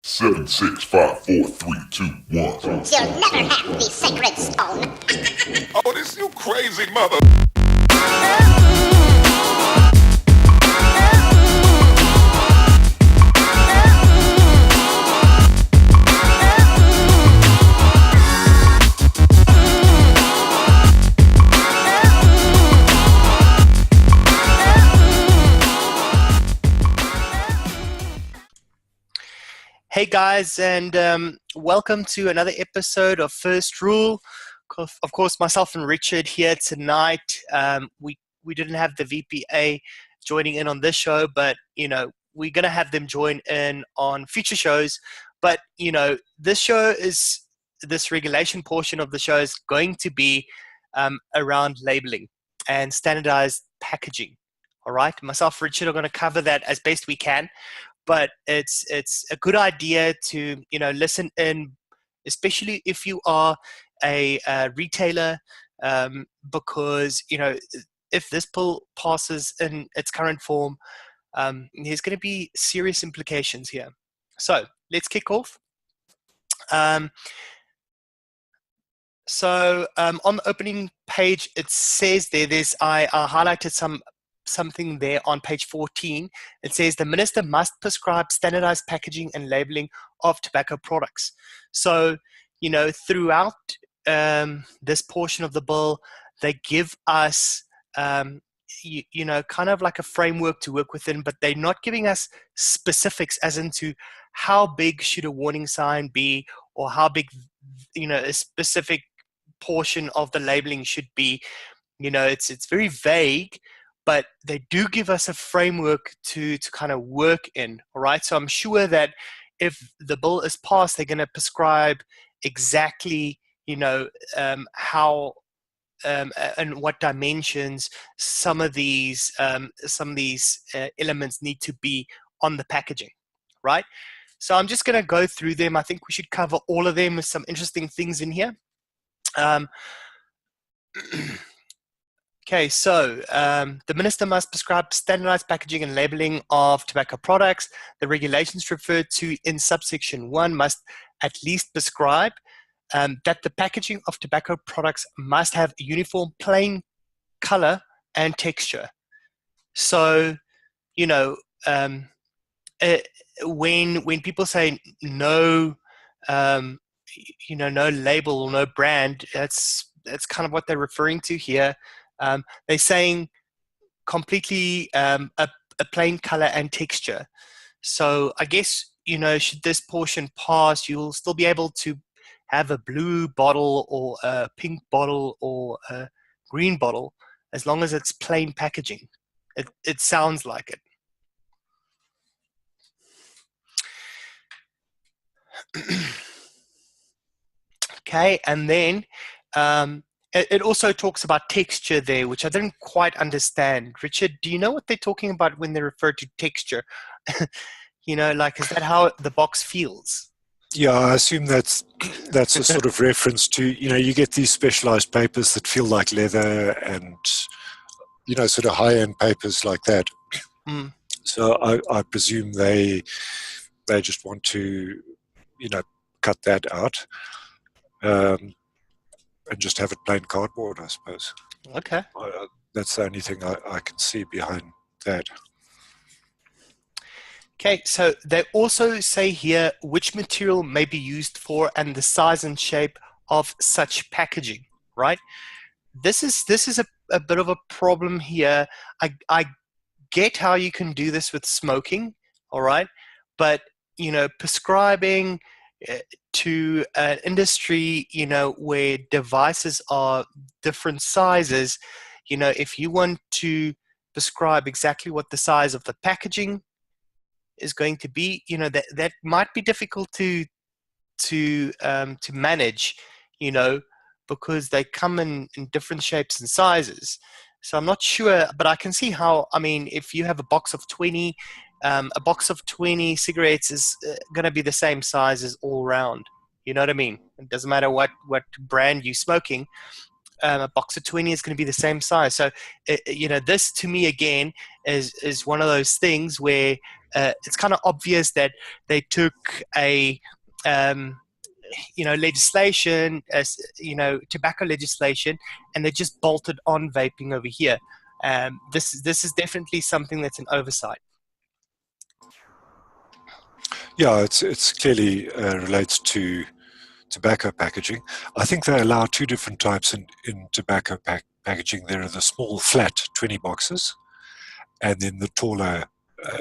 Seven, six, five, four, three, two, one. You'll never have the sacred stone. Oh, this you crazy mother. Hey guys, and welcome to another episode of First Rule. Of course, myself and Richard here tonight. We didn't have the VPA joining in on this show, but we're gonna have them join in on future shows. But this regulation portion of the show is going to be around labeling and standardized packaging. All right, myself and Richard are going to cover that as best we can. But it's a good idea to listen in, especially if you are a retailer, because if this bill passes in its current form, there's going to be serious implications here. So let's kick off. On the opening page, it says I highlighted something there on page 14. It says the minister must prescribe standardized packaging and labeling of tobacco products. So, throughout this portion of the bill, they give us, kind of like a framework to work within, but they're not giving us specifics as into how big should a warning sign be, or how big, a specific portion of the labeling should be. It's very vague, but they do give us a framework to kind of work in, all right? So I'm sure that if the bill is passed, they're going to prescribe exactly, how and what dimensions some of these elements need to be on the packaging, right? So I'm just going to go through them. I think we should cover all of them with some interesting things in here. Okay, so the minister must prescribe standardized packaging and labeling of tobacco products. The regulations referred to in subsection 1 must at least prescribe that the packaging of tobacco products must have uniform plain color and texture. So, when people say no, no label or no brand, that's kind of what they're referring to here. They're saying completely a plain color and texture. So I guess, should this portion pass, you'll still be able to have a blue bottle or a pink bottle or a green bottle as long as it's plain packaging. It sounds like it. Okay, and then it also talks about texture there, which I didn't quite understand. Richard, do you know what they're talking about when they refer to texture? Is that how the box feels? Yeah, I assume that's a sort of reference to, you get these specialized papers that feel like leather and, sort of high-end papers like that. Mm. So I presume they just want to, cut that out. And just have it plain cardboard, I suppose. Okay. That's the only thing I can see behind that. Okay, so they also say here which material may be used for and the size and shape of such packaging, right? This is a bit of a problem here. I get how you can do this with smoking, all right? But, prescribing to an industry, where devices are different sizes, if you want to prescribe exactly what the size of the packaging is going to be, that might be difficult to manage, because they come in different shapes and sizes. So I'm not sure, but I can see how. I mean, if you have a box of 20 cigarettes is going to be the same size as all round. You know what I mean? It doesn't matter what brand you're smoking. a box of 20 is going to be the same size. So, this to me again is one of those things where it's kind of obvious that they took a legislation, as tobacco legislation, and they just bolted on vaping over here. This is definitely something that's an oversight. Yeah, it's clearly relates to tobacco packaging. I think they allow two different types in tobacco packaging. There are the small, flat 20 boxes, and then the taller,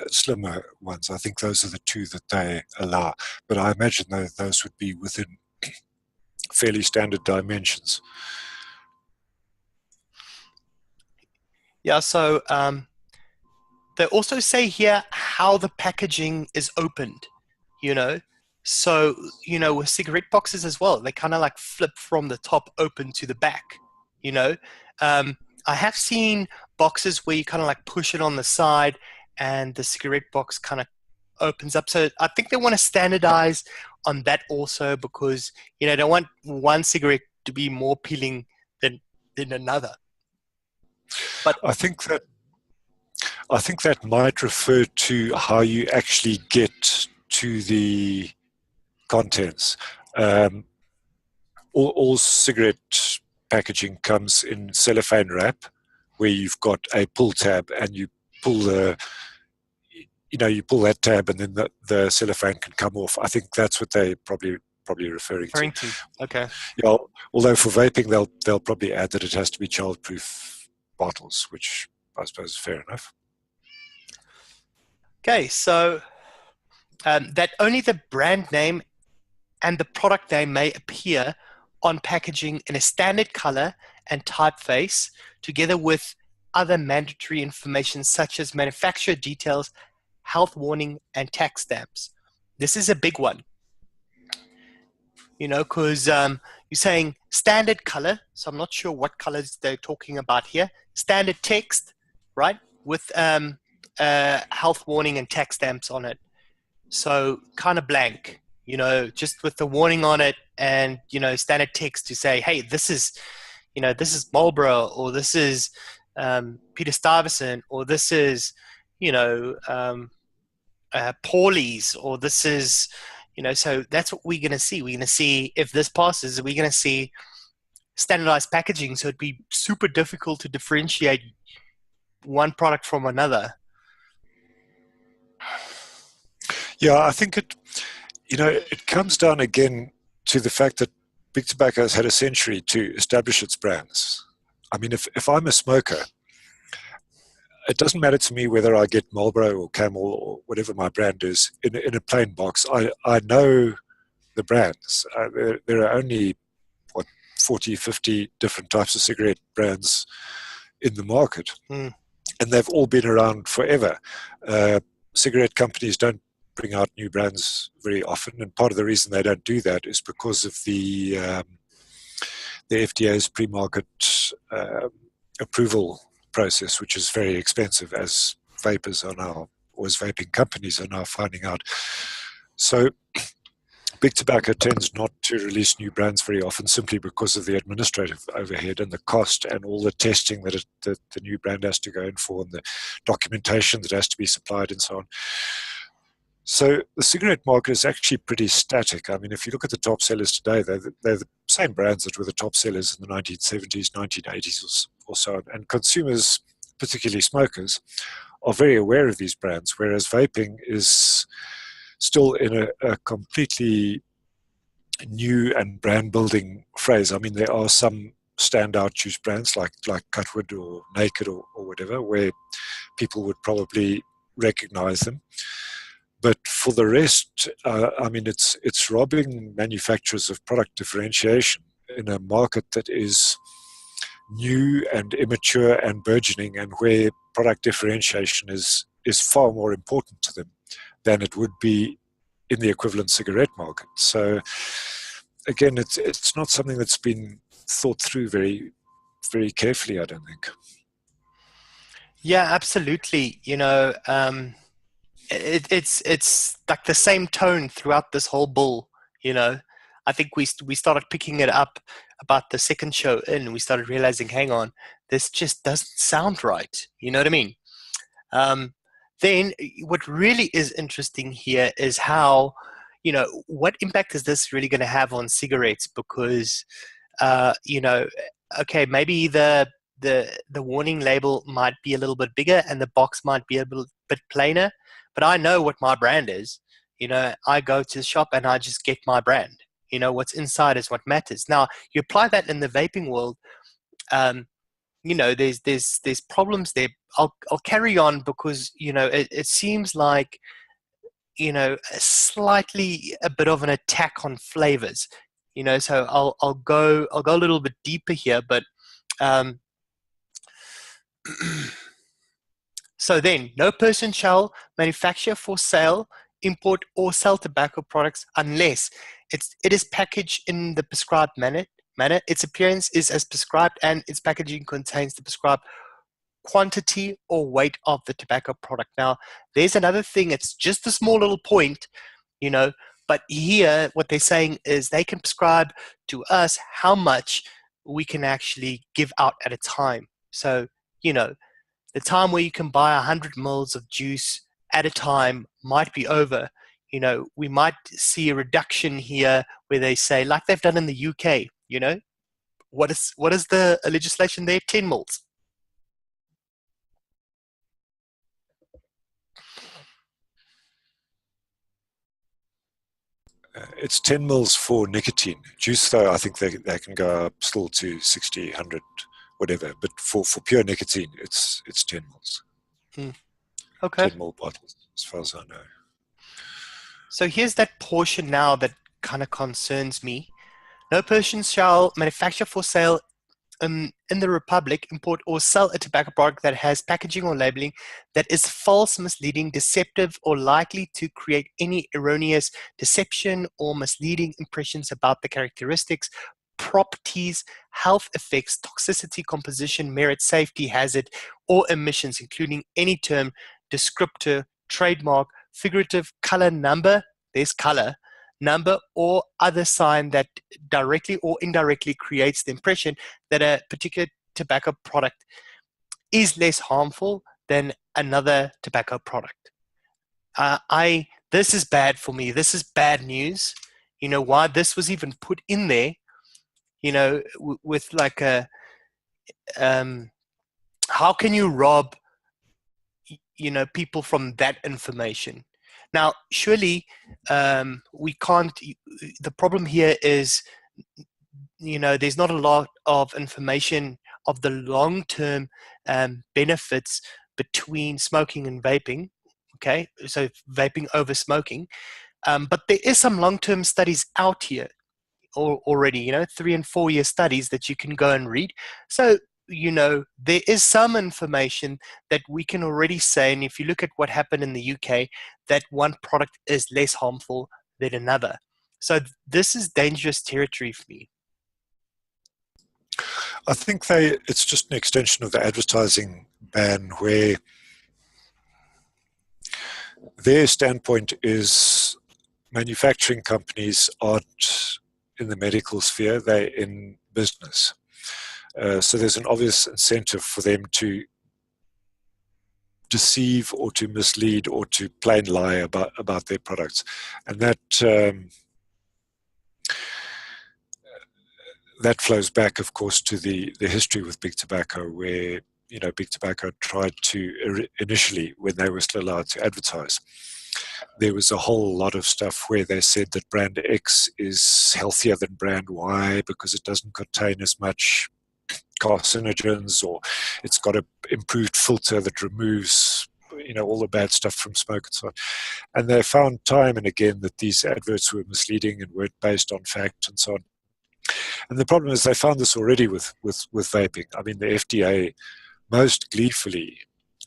slimmer ones. I think those are the two that they allow. But I imagine those would be within fairly standard dimensions. Yeah, so they also say here how the packaging is opened, So, with cigarette boxes as well, they kind of like flip from the top open to the back, I have seen boxes where you kind of like push it on the side and the cigarette box kind of opens up. So I think they want to standardize on that also because, they want one cigarette to be more appealing than another. But I think that might refer to how you actually get to the contents. All cigarette packaging comes in cellophane wrap, where you've got a pull tab, and you pull you pull that tab, and then the cellophane can come off. I think that's what they probably referring to. Okay. Yeah. Although for vaping, they'll probably add that it has to be childproof bottles, which I suppose is fair enough. Okay, so that only the brand name and the product name may appear on packaging in a standard color and typeface, together with other mandatory information such as manufacturer details, health warning, and tax stamps. This is a big one, because you're saying standard color, so I'm not sure what colors they're talking about here. Standard text, right, with health warning and tax stamps on it. So kind of blank, just with the warning on it and, standard text to say, hey, this is Marlboro, or this is Peter Stuyvesant, or this is, Paulies, or this is, so that's what we're going to see. We're going to see if this passes, we're going to see standardized packaging. So it'd be super difficult to differentiate one product from another. Yeah, I think it comes down again to the fact that Big Tobacco has had a century to establish its brands. I mean, if I'm a smoker, it doesn't matter to me whether I get Marlboro or Camel or whatever my brand is in a plain box. I know the brands. There are only, 40, 50 different types of cigarette brands in the market. Mm. And they've all been around forever. Cigarette companies don't bring out new brands very often, and part of the reason they don't do that is because of the FDA's pre-market approval process, which is very expensive, as vapers are now, or as vaping companies are now finding out. So Big Tobacco tends not to release new brands very often, simply because of the administrative overhead and the cost and all the testing that the new brand has to go in for, and the documentation that has to be supplied and so on. So the cigarette market is actually pretty static. I mean, if you look at the top sellers today, they're the same brands that were the top sellers in the 1970s, 1980s or so. And consumers, particularly smokers, are very aware of these brands, whereas vaping is still in a completely new and brand-building phase. I mean, there are some standout juice brands like Cutwood or Naked or whatever, where people would probably recognize them. But for the rest, I mean, it's robbing manufacturers of product differentiation in a market that is new and immature and burgeoning, and where product differentiation is far more important to them than it would be in the equivalent cigarette market. So again, it's not something that's been thought through very, very carefully, I don't think. Yeah, absolutely. It's like the same tone throughout this whole bull. I think we started picking it up about the second show in. We started realizing, hang on, this just doesn't sound right. You know what I mean? Then what really is interesting here is how, what impact is this really going to have on cigarettes? Because, okay, maybe the warning label might be a little bit bigger and the box might be a little bit plainer, but I know what my brand is. I go to the shop and I just get my brand. What's inside is what matters. Now, you apply that in the vaping world. There's problems there. I'll carry on because it seems like slightly a bit of an attack on flavors. So I'll go a little bit deeper here, but so then, no person shall manufacture for sale, import, or sell tobacco products unless it is packaged in the prescribed manner, its appearance is as prescribed, and its packaging contains the prescribed quantity or weight of the tobacco product. Now, there's another thing. It's just a small little point, but here what they're saying is they can prescribe to us how much we can actually give out at a time. So, the time where you can buy 100 mils of juice at a time might be over. We might see a reduction here where they say, like they've done in the UK, what is the legislation there? 10 mils. It's 10 mils for nicotine. Juice, though, I think they can go up still to 60, 100, whatever. But for pure nicotine, it's 10 mils. Okay. 10 mil bottles, as far as I know. So here's that portion now that kind of concerns me. No person shall manufacture for sale in the Republic, import, or sell a tobacco product that has packaging or labeling that is false, misleading, deceptive, or likely to create any erroneous deception or misleading impressions about the characteristics, properties, health effects, toxicity, composition, merit, safety, hazard, or emissions, including any term, descriptor, trademark, figurative, color, number, there's color, number, or other sign that directly or indirectly creates the impression that a particular tobacco product is less harmful than another tobacco product. This is bad for me. This is bad news. Why this was even put in there, with like a, how can you rob, people from that information? Now, surely we can't. The problem here is, there's not a lot of information of the long-term benefits between smoking and vaping. Okay, so vaping over smoking, but there is some long-term studies out here already. 3 and 4 year studies that you can go and read. So there is some information that we can already say, and if you look at what happened in the UK, that one product is less harmful than another. So this is dangerous territory for me. I think it's just an extension of the advertising ban, where their standpoint is manufacturing companies aren't in the medical sphere, they're in business. So there's an obvious incentive for them to deceive or to mislead or to plain lie about their products. And that flows back, of course, to the history with Big Tobacco, where Big Tobacco tried to initially, when they were still allowed to advertise, there was a whole lot of stuff where they said that brand X is healthier than brand Y because it doesn't contain as much carcinogens, or it's got an improved filter that removes all the bad stuff from smoke and so on. And they found time and again that these adverts were misleading and weren't based on fact and so on. And the problem is they found this already with vaping. I mean, the FDA most gleefully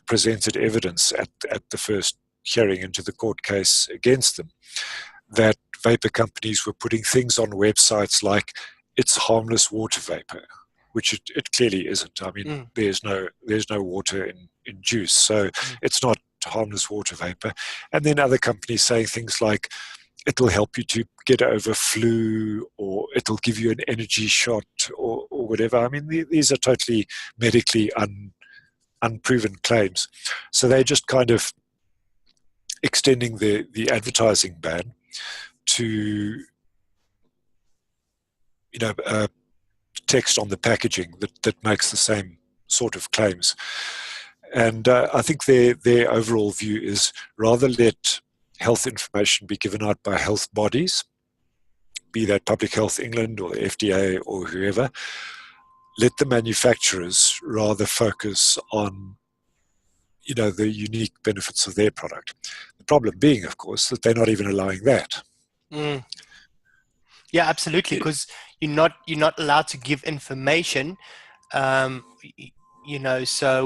presented evidence at the first hearing into the court case against them that vapor companies were putting things on websites like it's harmless water vapor, which it clearly isn't. I mean, there's no water in juice, so it's not harmless water vapor. And then other companies saying things like it'll help you to get over flu, or it'll give you an energy shot, or whatever. I mean, these are totally medically unproven claims. So they're just kind of extending the advertising ban to, text on the packaging that makes the same sort of claims. And I think their overall view is rather let health information be given out by health bodies, be that Public Health England or the FDA or whoever. Let the manufacturers rather focus on, the unique benefits of their product. The problem being, of course, that they're not even allowing that. Mm. Yeah, absolutely. Because you're not allowed to give information. So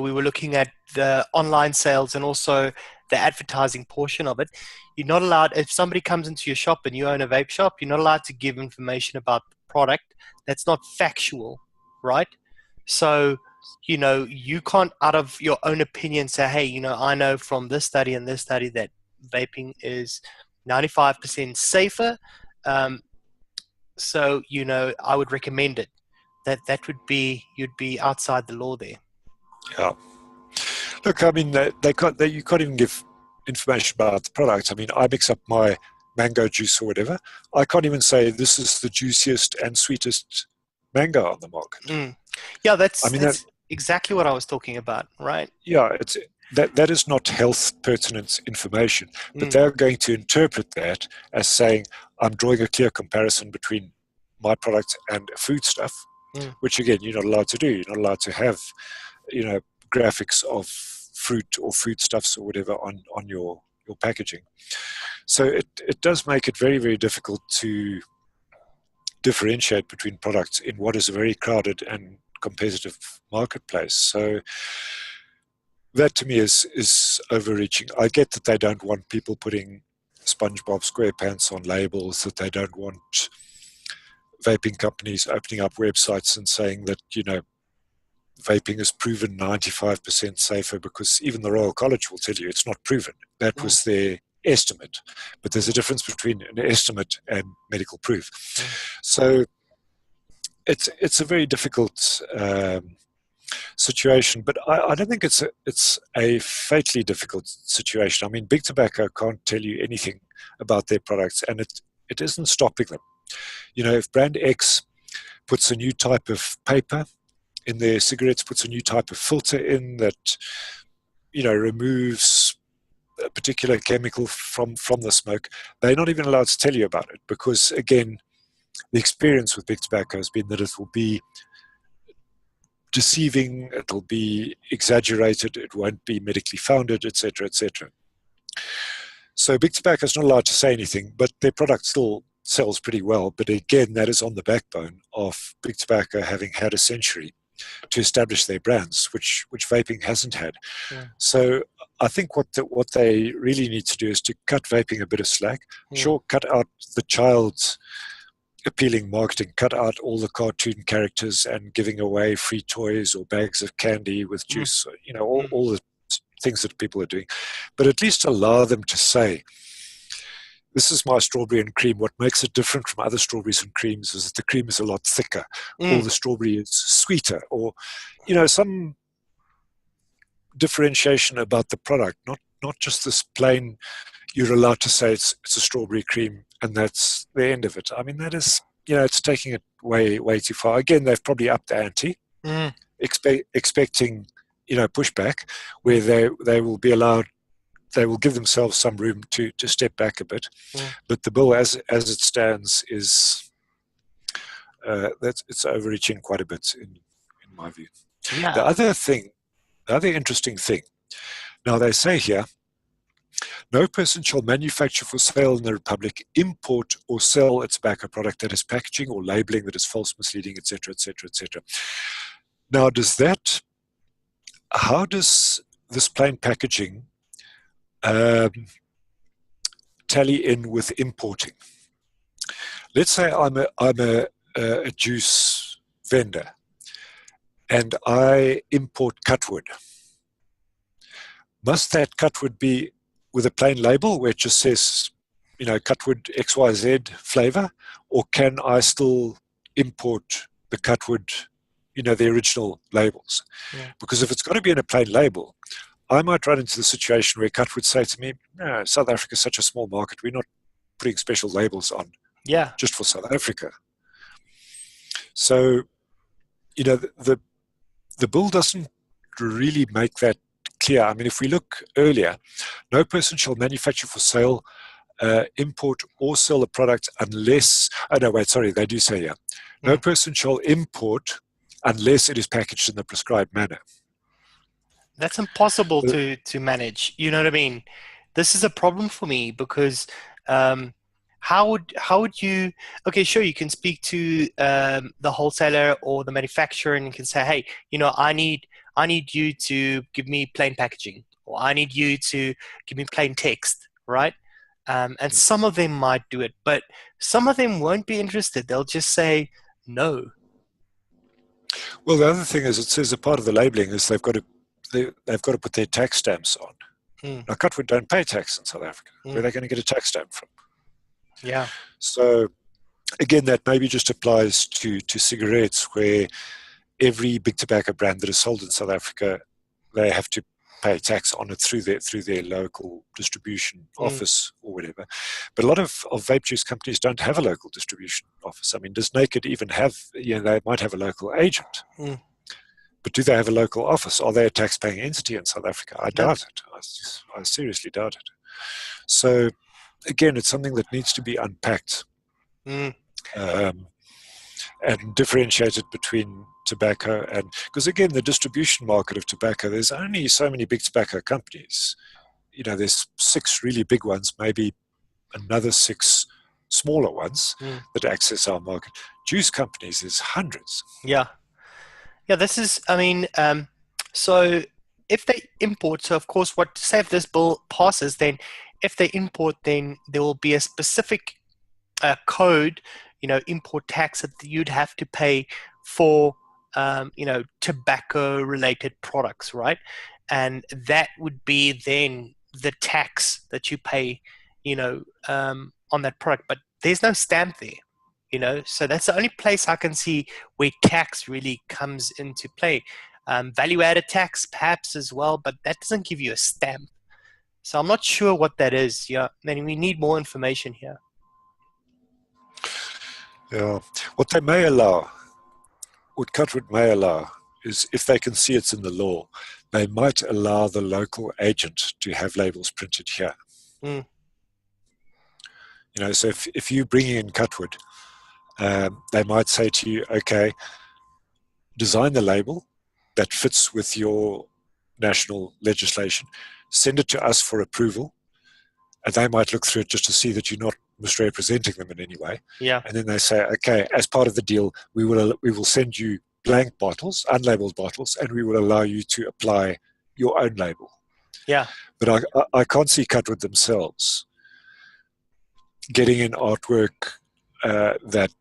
we were looking at the online sales and also the advertising portion of it. You're not allowed, if somebody comes into your shop and you own a vape shop, you're not allowed to give information about the product that's not factual, right? So, you can't, out of your own opinion, say, hey, I know from this study and this study that vaping is 95% safer. So, I would recommend it. That would be, you'd be outside the law there. Yeah. Look, I mean, you can't even give information about the product. I mean, I mix up my mango juice or whatever. I can't even say this is the juiciest and sweetest mango on the market. Mm. Yeah, that's I mean, exactly what I was talking about, right? Yeah, that is not health pertinent information, but they're going to interpret that as saying, I'm drawing a clear comparison between my product and foodstuff, which again, you're not allowed to do. You're not allowed to have, graphics of fruit or foodstuffs or whatever on your packaging. So it does make it very, very difficult to differentiate between products in what is a very crowded and competitive marketplace. So that to me is overreaching. I get that they don't want people putting SpongeBob SquarePants on labels, that they don't want vaping companies opening up websites and saying that, vaping is proven 95% safer, because even the Royal College will tell you it's not proven. That was their estimate. But there's a difference between an estimate and medical proof. So it's a very difficult situation, but I don't think it's a fatally difficult situation. I mean, Big Tobacco can't tell you anything about their products, and it isn't stopping them. If brand X puts a new type of paper in their cigarettes, puts a new type of filter in that, removes a particular chemical from the smoke, they're not even allowed to tell you about it, because again, the experience with Big Tobacco has been that it will be deceiving, it'll be exaggerated, it won't be medically founded, etc., etc. So Big Tobacco is not allowed to say anything, but their product still sells pretty well. But again, that is on the backbone of Big Tobacco having had a century to establish their brands, which vaping hasn't had. Yeah. So I think what they really need to do is to cut vaping a bit of slack. Sure, cut out the child's appealing marketing, cut out all the cartoon characters and giving away free toys or bags of candy with juice, all the things that people are doing, but at least allow them to say, this is my strawberry and cream. What makes it different from other strawberries and creams is that the cream is a lot thicker, or the strawberry is sweeter, or some differentiation about the product, not just this plain, you're allowed to say it's a strawberry cream and that's the end of it. I mean, that is, it's taking it way, way too far. Again, they've probably upped the ante, expecting, pushback, where they will be allowed, they will give themselves some room to step back a bit. But the bill as it stands is, it's overreaching quite a bit in my view. Yeah. The other interesting thing, now they say here, no person shall manufacture for sale in the Republic, import or sell a tobacco product that has packaging or labeling that is false, misleading, etc., etc., etc. Now, how does this plain packaging tally in with importing? Let's say I'm a juice vendor and I import cutwood. Must that cutwood be with a plain label where it just says Cutwood XYZ flavor, or can I still import the Cutwood, the original labels? Yeah. Because if it's going to be in a plain label, I might run into the situation where Cut would say to me, no, South Africa is such a small market, we're not putting special labels on Yeah. just for South Africa. So, the bill doesn't really make that clear. I mean, if we look earlier, no person shall manufacture for sale, import or sell a product unless, they do say here, no person shall import unless it is packaged in the prescribed manner. That's impossible to manage. You know what I mean? This is a problem for me because how would you? Okay, sure, you can speak to the wholesaler or the manufacturer and you can say, hey, I need you to give me plain packaging, or I need you to give me plain text, right? And some of them might do it, but some of them won't be interested. They'll just say no. Well, the other thing is, it says a part of the labeling is they've got to put their tax stamps on. Now, Cutwood don't pay tax in South Africa. Where are they going to get a tax stamp from? Yeah. So, again, that maybe just applies to cigarettes, where every big tobacco brand that is sold in South Africa, they have to pay tax on it through their local distribution office or whatever. But a lot of vape juice companies don't have a local distribution office. I mean, does Naked even have, they might have a local agent. But do they have a local office? Are they a tax-paying entity in South Africa? I doubt it. I seriously doubt it. So, again, it's something that needs to be unpacked and differentiated between tobacco and, because again, the distribution market of tobacco, there's only so many big tobacco companies. There's 6 really big ones, maybe another 6 smaller ones that access our market. Juice companies, there's hundreds. Yeah. This is, so if they import, so of course, say if this bill passes, then if they import, then there will be a specific code, import tax that you'd have to pay for, tobacco related products, right? And that would be then the tax that you pay, on that product. But there's no stamp there. So that's the only place I can see where tax really comes into play. Value-added tax perhaps as well, but that doesn't give you a stamp. So I'm not sure what that is. Yeah, then we need more information here. Yeah, what Cutwood may allow is, if they can see it's in the law, they might allow the local agent to have labels printed here. So if you bring in Cutwood, they might say to you, okay, design the label that fits with your national legislation, send it to us for approval, and they might look through it just to see that you're not misrepresenting them in any way. Yeah. And then they say, okay, as part of the deal, we will send you blank bottles, unlabeled bottles, and we will allow you to apply your own label. Yeah. But I can't see Cutwood themselves getting in artwork that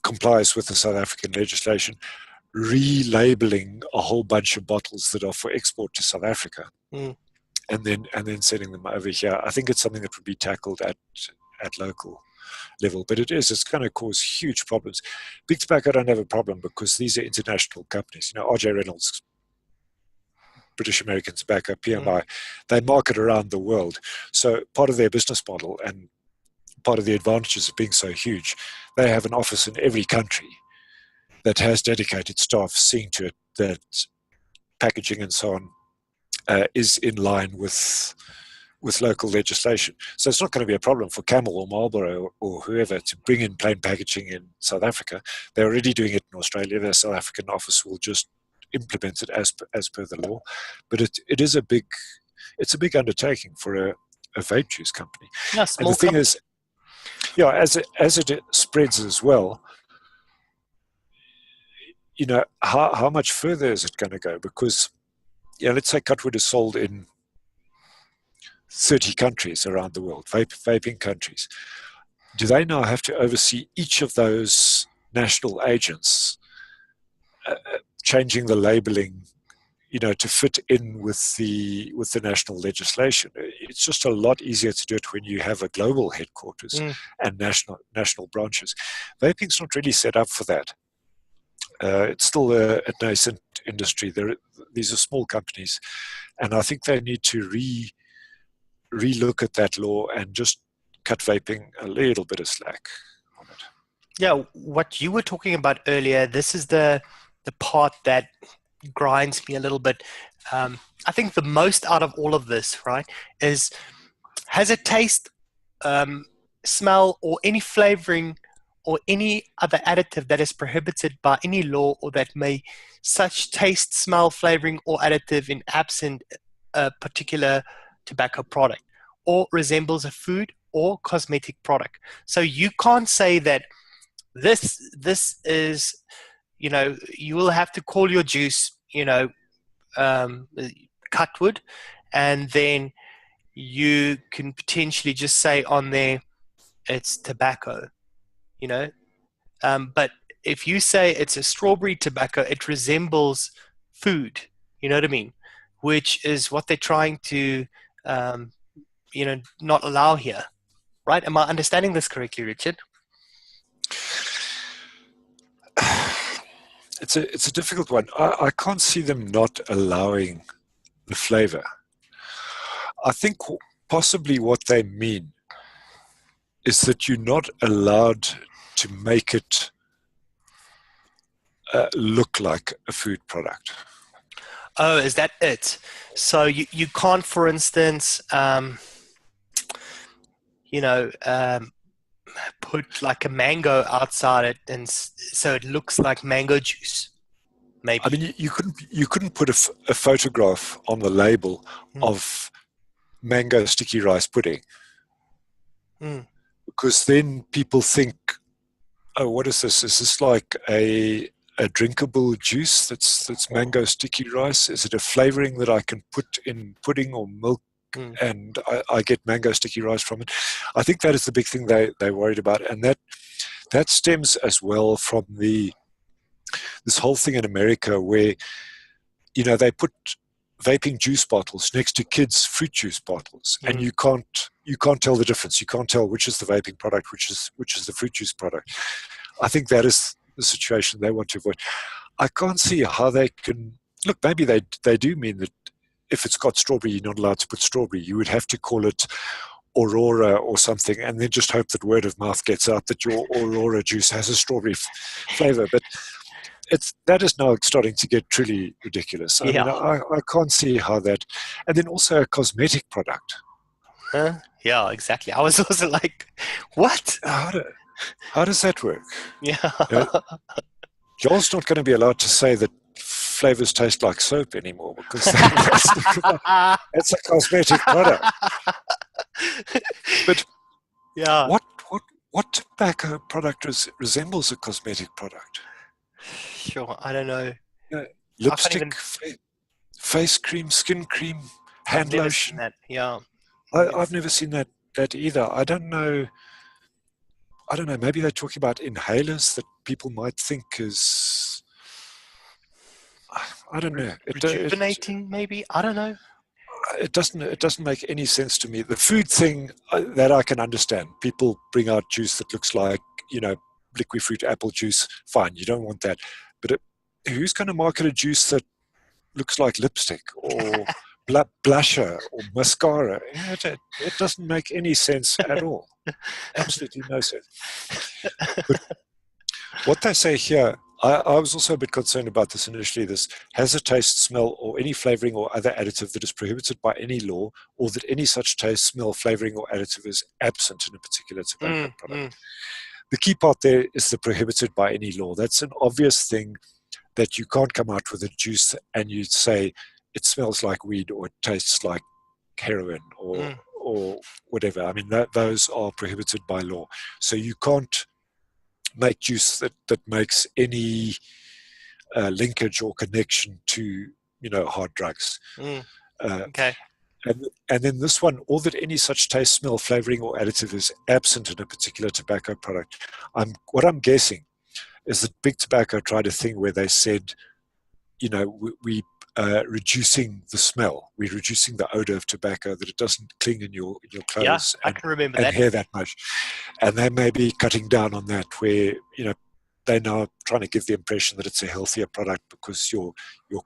complies with the South African legislation, relabeling a whole bunch of bottles that are for export to South Africa, and then sending them over here. I think it's something that would be tackled at local level, but it's going to cause huge problems. Big Tobacco don't have a problem because these are international companies. R.J. Reynolds, British American Tobacco, PMI, they market around the world. So part of their business model and part of the advantages of being so huge, they have an office in every country that has dedicated staff seeing to it that packaging and so on is in line with local legislation. So it's not going to be a problem for Camel or Marlboro or whoever to bring in plain packaging in South Africa. They're already doing it in Australia. Their South African office will just implement it as per the law. But it's a big undertaking for a vape juice company. Yeah, and the thing is, as it spreads as well, how much further is it going to go? Because let's say Cutwood is sold in 30 countries around the world, vaping countries. Do they now have to oversee each of those national agents changing the labeling, to fit in with the national legislation. It's just a lot easier to do it when you have a global headquarters and national branches. Vaping's not really set up for that. It's still a nascent industry. These are small companies, and I think they need to re-look at that law and just cut vaping a little bit of slack on it. Yeah, what you were talking about earlier, this is the part that grinds me a little bit. I think the most out of all of this, right, is has it taste, smell, or any flavoring or any other additive that is prohibited by any law or that may such taste, smell, flavoring, or additive in absent a particular tobacco product or resembles a food or cosmetic product. So you can't say that this is, you will have to call your juice, cutwood, and then you can potentially just say on there it's tobacco, but if you say it's a strawberry tobacco, it resembles food, you know what I mean, which is what they're trying to not allow here, right? Am I understanding this correctly, Richard? It's a difficult one. I can't see them not allowing the flavor. I think possibly what they mean is that you're not allowed to make it look like a food product. Oh, is that it? So you can't, for instance, put like a mango outside it, and so it looks like mango juice. Maybe. I mean, you couldn't put a photograph on the label of mango sticky rice pudding, because then people think, oh, what is this? Is this like a drinkable juice that's mango sticky rice? Is it a flavoring that I can put in pudding or milk and I get mango sticky rice from it? I think that is the big thing they're worried about, and that stems as well from this whole thing in America where they put vaping juice bottles next to kids' fruit juice bottles, and you can't tell the difference. You can't tell which is the vaping product, which is the fruit juice product. I think that is the situation they want to avoid. I can't see how they can look. Maybe they do mean that if it's got strawberry, you're not allowed to put strawberry. You would have to call it Aurora or something, and then just hope that word of mouth gets out that your Aurora juice has a strawberry flavor. But that is now starting to get truly ridiculous. I mean, I can't see how that. And then also a cosmetic product. Yeah, exactly. I was also like, what? How does that work? Yeah. Joel's not going to be allowed to say that flavors taste like soap anymore, because that's a cosmetic product. But yeah, what tobacco product resembles a cosmetic product? Sure, I don't know. Lipstick, face cream, skin cream, hand lotion. Yeah, I've never seen that either. I don't know. Maybe they're talking about inhalers that people might think is. I don't know. Rejuvenating, maybe. I don't know. It doesn't make any sense to me. The food thing that I can understand. People bring out juice that looks like liquid fruit apple juice. Fine, you don't want that. But who's going to market a juice that looks like lipstick or blusher or mascara? It doesn't make any sense at all. Absolutely no sense. But what they say here, I was also a bit concerned about this initially. This has a taste, smell, or any flavoring or other additive that is prohibited by any law, or that any such taste, smell, flavoring, or additive is absent in a particular tobacco product. The key part there is the prohibited by any law. That's an obvious thing, that you can't come out with a juice and you'd say it smells like weed or it tastes like heroin or whatever. I mean, those are prohibited by law. So you can't make juice that makes any linkage or connection to hard drugs. Okay. And then this one, or that any such taste, smell, flavoring, or additive is absent in a particular tobacco product. What I'm guessing is that Big Tobacco tried a thing where they said, we reducing the smell. We're reducing the odor of tobacco, that it doesn't cling in your Yeah, clothes I can remember and that. hair that much. And they may be cutting down on that, where they're now trying to give the impression that it's a healthier product because your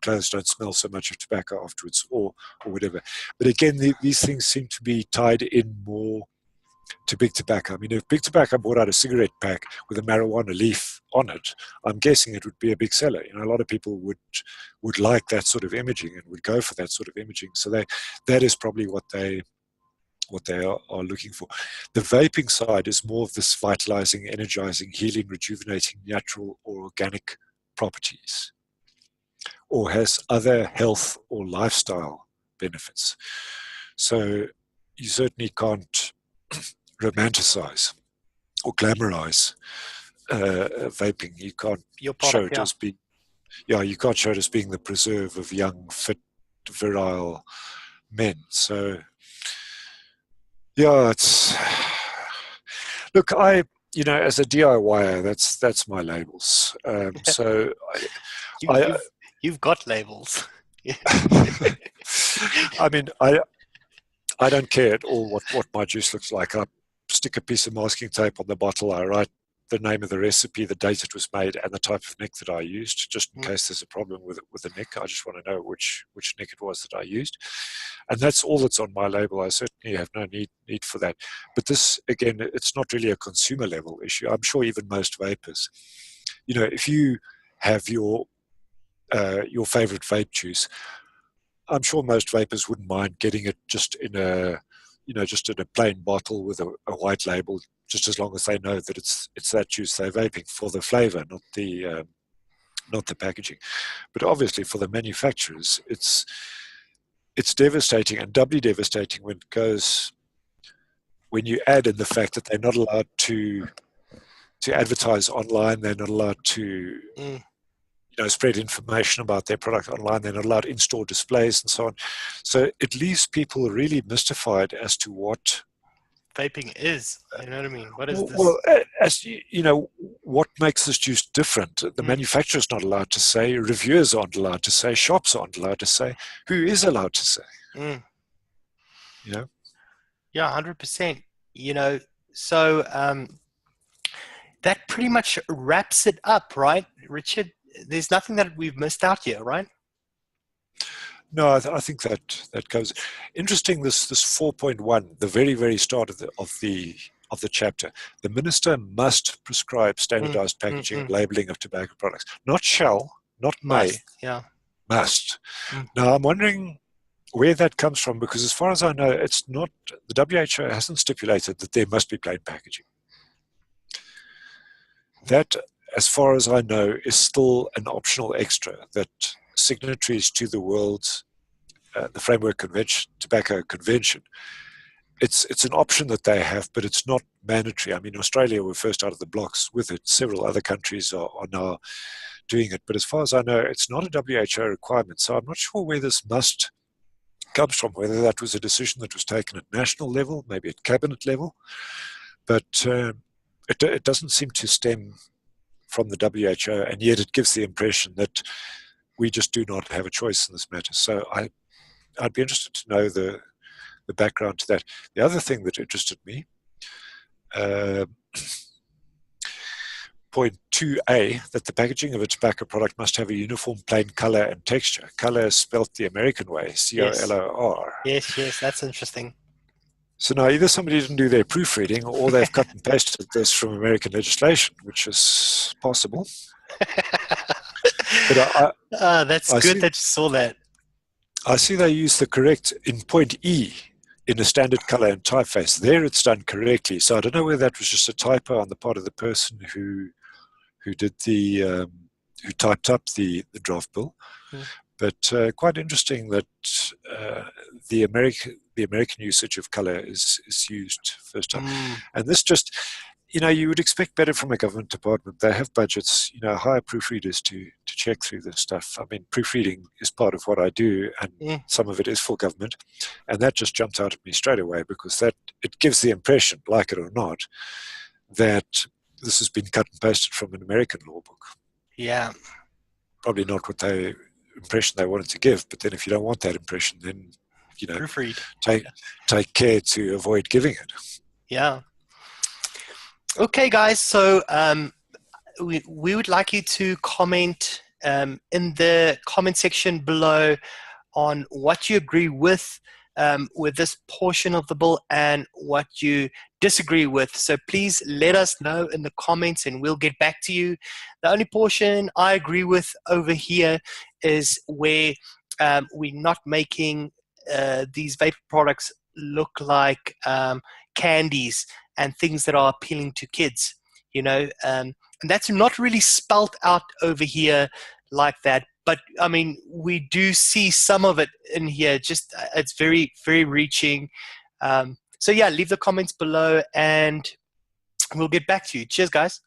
clothes don't smell so much of tobacco afterwards, or whatever. But again, these things seem to be tied in more to big tobacco. I mean, if big tobacco brought out a cigarette pack with a marijuana leaf on it, I'm guessing it would be a big seller. A lot of people would like that sort of imaging and would go for that sort of imaging. So that is probably what they are looking for. The vaping side is more of this vitalizing, energizing, healing, rejuvenating, natural or organic properties, or has other health or lifestyle benefits. So you certainly can't romanticize or glamorize vaping. You can't Your show product, it yeah. as being, you can't show it as being the preserve of young, fit, virile men. So yeah, it's, look, as a DIYer, that's my labels. So You, I, you've got labels. I mean, I don't care at all what my juice looks like. I stick a piece of masking tape on the bottle. I write the name of the recipe, the date it was made, and the type of nick that I used, just in case there's a problem with the nick. I just want to know which nick it was that I used. And that's all that's on my label. I certainly have no need for that. But this, again, it's not really a consumer level issue. I'm sure even most vapors, if you have your favorite vape juice, I'm sure most vapors wouldn't mind getting it just in a plain bottle with a white label, just as long as they know that it's that juice they're vaping for the flavor, not the packaging. But obviously for the manufacturers, it's devastating, and doubly devastating when you add in the fact that they're not allowed to advertise online, they're not allowed to spread information about their product online. They're not allowed in-store displays and so on. So it leaves people really mystified as to what Vaping is. You know what I mean? What is this? well, as what makes this juice different? The manufacturer's not allowed to say, reviewers aren't allowed to say, shops aren't allowed to say. Who is allowed to say? Yeah, 100%. So that pretty much wraps it up, right, Richard? There's nothing that we've missed out here, right? No, I think that goes. Interesting. This 4.1, the very very start of the chapter. The minister must prescribe standardized packaging and labeling of tobacco products. Not shall, not may, yeah, must. Now I'm wondering where that comes from, because as far as I know, it's not, the WHO hasn't stipulated that there must be plain packaging. That, as far as I know, is still an optional extra that signatories to the world's the Framework Convention, Tobacco Convention, it's an option that they have, but it's not mandatory. I mean, Australia were first out of the blocks with it. Several other countries are now doing it, but as far as I know, it's not a WHO requirement. So I'm not sure where this must comes from, whether that was a decision that was taken at national level, maybe at cabinet level, but it doesn't seem to stem from the WHO, and yet it gives the impression that we just do not have a choice in this matter. So I'd be interested to know the background to that. The other thing that interested me, point 2A, that the packaging of a tobacco product must have a uniform plain color and texture. Color is spelt the American way, COLOR. Yes, that's interesting. So now either somebody didn't do their proofreading, or they've cut and pasted this from American legislation, which is possible. But that's good that you saw that. I see they use the correct, in point E, in a standard color and typeface. There it's done correctly. So I don't know whether that was just a typo on the part of the person who did who typed up the draft bill. But quite interesting that the American usage of color is used first time. And this just, you would expect better from a government department. They have budgets, hire proofreaders to check through this stuff. I mean, proofreading is part of what I do, and some of it is for government. And that just jumped out at me straight away, because it gives the impression, like it or not, that this has been cut and pasted from an American law book. Yeah. Probably not what they impression they wanted to give. But then if you don't want that impression, then, Proofread. take care to avoid giving it. Yeah. Okay, guys. So we would like you to comment in the comment section below on what you agree with this portion of the bill and what you disagree with. So please let us know in the comments and we'll get back to you. The only portion I agree with over here is where we're not making these vape products look like candies and things that are appealing to kids, and that's not really spelt out over here like that. But I mean, we do see some of it in here. Just it's very, very reaching. So yeah, leave the comments below and we'll get back to you. Cheers, guys.